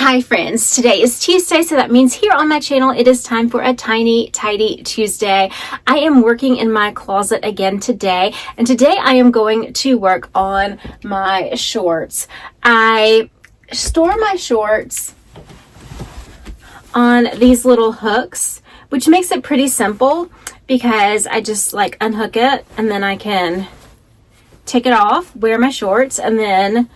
Hi friends, today is Tuesday, so that means here on my channel it is time for a tiny tidy Tuesday. I am working in my closet again today, and today I am going to work on my shorts. I store my shorts on these little hooks, which makes it pretty simple because I just like unhook it and then I can take it off, wear my shorts, and then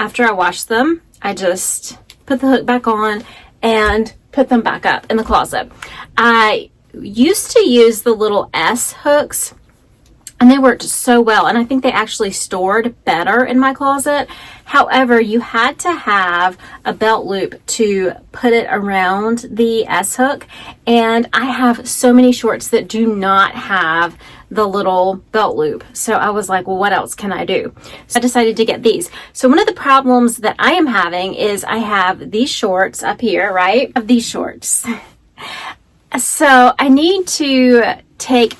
after I wash them, I just put the hook back on and put them back up in the closet. I used to use the little S hooks and they worked so well, and I think they actually stored better in my closet. However, you had to have a belt loop to put it around the S hook, and I have so many shorts that do not have the little belt loop. So I was like, well, what else can I do? So I decided to get these. So one of the problems that I am having is I have these shorts up here, right? Of these shorts. So I need to take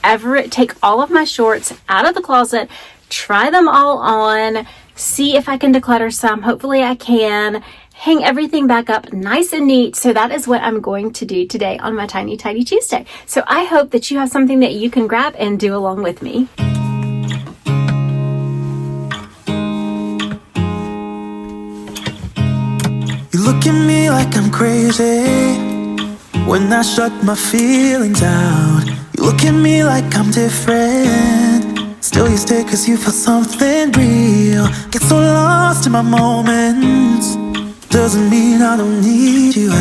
all of my shorts out of the closet, try them all on, see if I can declutter some. Hopefully I can hang everything back up nice and neat. So that is what I'm going to do today on my Tiny Tidy Tuesday. So I hope that you have something that you can grab and do along with me. You look at me like I'm crazy when I shut my feelings out. You look at me like I'm different, still you stay cause you feel something real. Get so lost in my moments, doesn't mean I don't need you.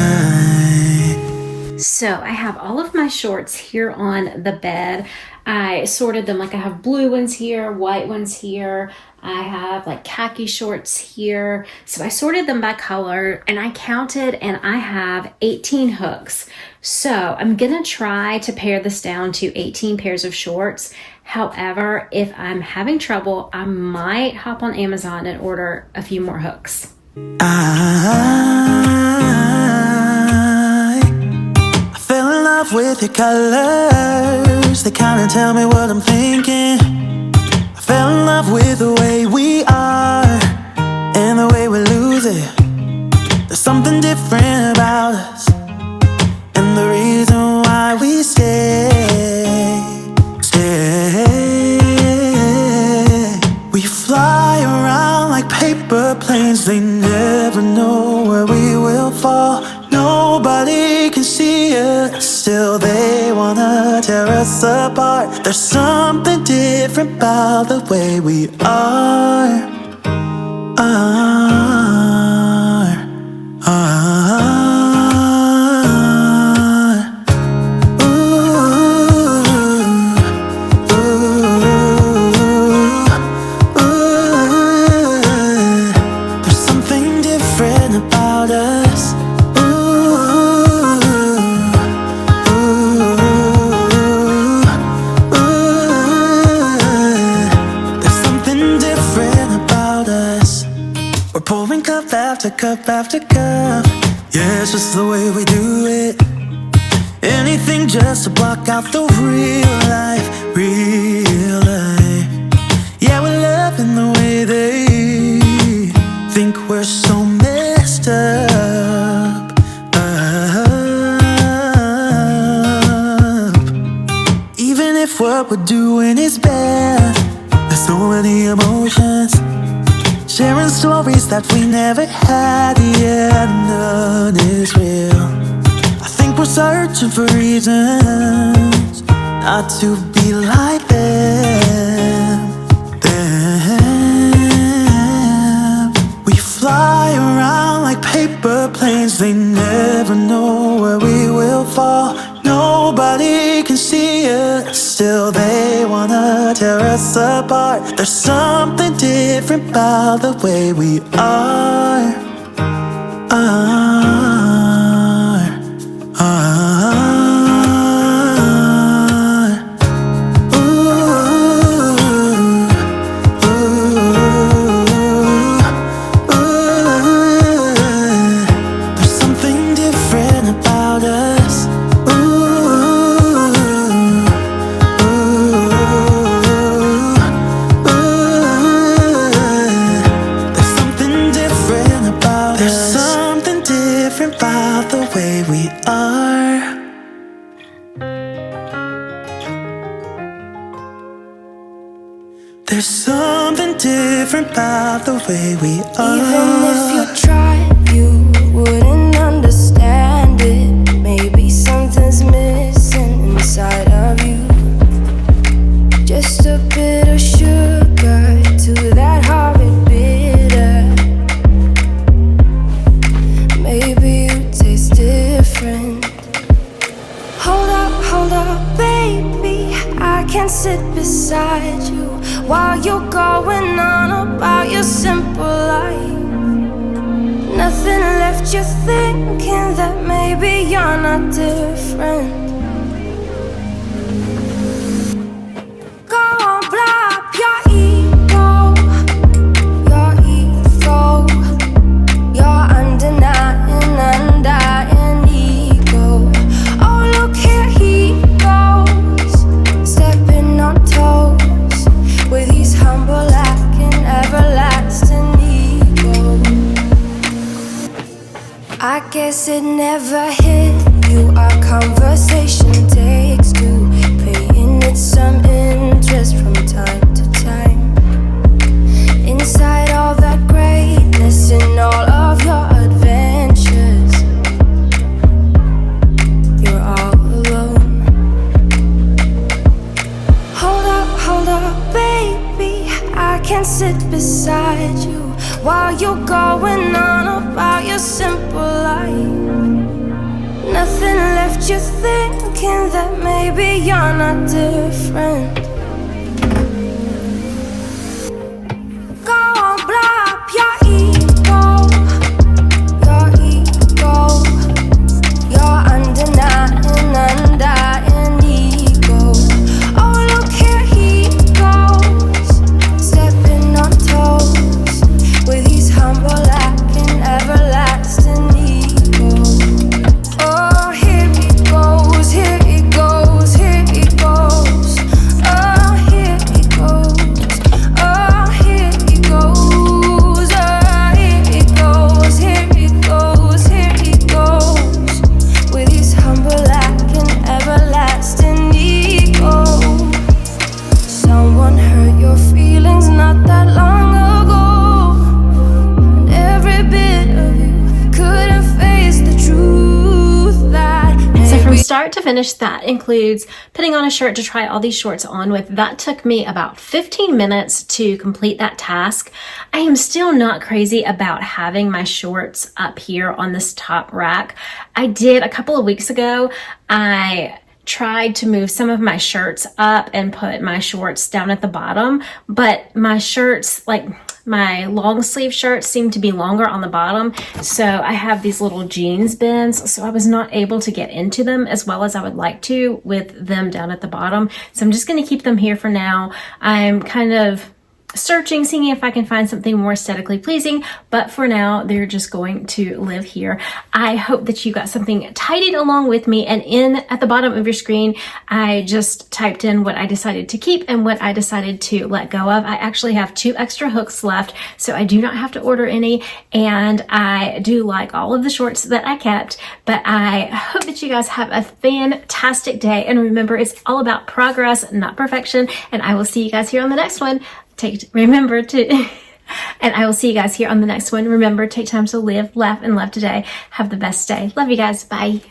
So I have all of my shorts here on the bed. I sorted them, like I have blue ones here, white ones here. I have like khaki shorts here. So I sorted them by color and I counted, and I have 18 hooks. So I'm gonna try to pare this down to 18 pairs of shorts. However, if I'm having trouble, I might hop on Amazon and order a few more hooks. I fell in love with your colors, they kinda tell me what I'm thinking. I fell in love with the way we are and the way we lose it. There's something different about us, and the reason why we stay. We fly around like paper planes, they never know where we will fall. Nobody can see us, still they wanna tear us apart. There's something different about the way we are. There's something different about us. There's something different about us. We're pouring cup after cup after cup. Yeah, it's just the way we do it. Anything just to block out the real life, real life. Yeah, we're loving the way they think we're so messed up. Even if what we're doing is bad, there's so many emotions, sharing stories that we never had. Yeah, none is real. I think we're searching for reasons not to be like them. We fly around like paper planes, they never know where we will fall. Nobody can see us, still they wanna tear us apart. There's something different about the way we are. There's something different about us. There's something different about different about the way we are. There's something different about the way we are. Even if you tried, you wouldn't understand it. Maybe something's missing inside of you. Just a bit of sugar to that horrid bitter. Maybe you taste different. Hold up, baby, I can sit beside you while you're going on about your simple life. Nothing left you thinking that maybe you're not different. Go on, blow up your ego, your undenying, undying ego. Oh, look here he goes, stepping on toes with his humble lacking everlasting ego. I guess it never hit you. Our conversation takes two, paying it some interest from time to time. Inside all that greatness and all of your adventures, you're all alone. Hold up, baby, I can sit beside you while you're going on about your simple life. Nothing left you thinking that maybe you're not different. Go on, blow up your ego, your undenying, undying ego. Oh, look here he goes, stepping on toes with his humble lacking everlasting ego. Oh, here he goes, here he goes, here he goes. Oh, here he goes, oh, here he goes, oh, here he goes, here he goes, here he goes with his humble lacking everlasting ego. Someone hurt your feelings not that long ago, and every bit of you couldn't face the truth that So from start to finish, that includes putting on a shirt to try all these shorts on with. That took me about 15 minutes to complete that task. I am still not crazy about having my shorts up here on this top rack. I did a couple of weeks ago. I tried to move some of my shirts up and put my shorts down at the bottom, but my shirts, like my long sleeve shirts, seem to be longer on the bottom, so I have these little jeans bins, so I was not able to get into them as well as I would like to with them down at the bottom. So I'm just going to keep them here for now. I'm kind of searching, seeing if I can find something more aesthetically pleasing, but for now they're just going to live here. I hope that you got something tidied along with me, and at the bottom of your screen I just typed in what I decided to keep and what I decided to let go of. I actually have 2 extra hooks left, so I do not have to order any, and I do like all of the shorts that I kept. But I hope that you guys have a fantastic day, and remember, it's all about progress, not perfection, and I will see you guys here on the next one. And I will see you guys here on the next one. Remember, take time to live, laugh, and love today. Have the best day. Love you guys. Bye.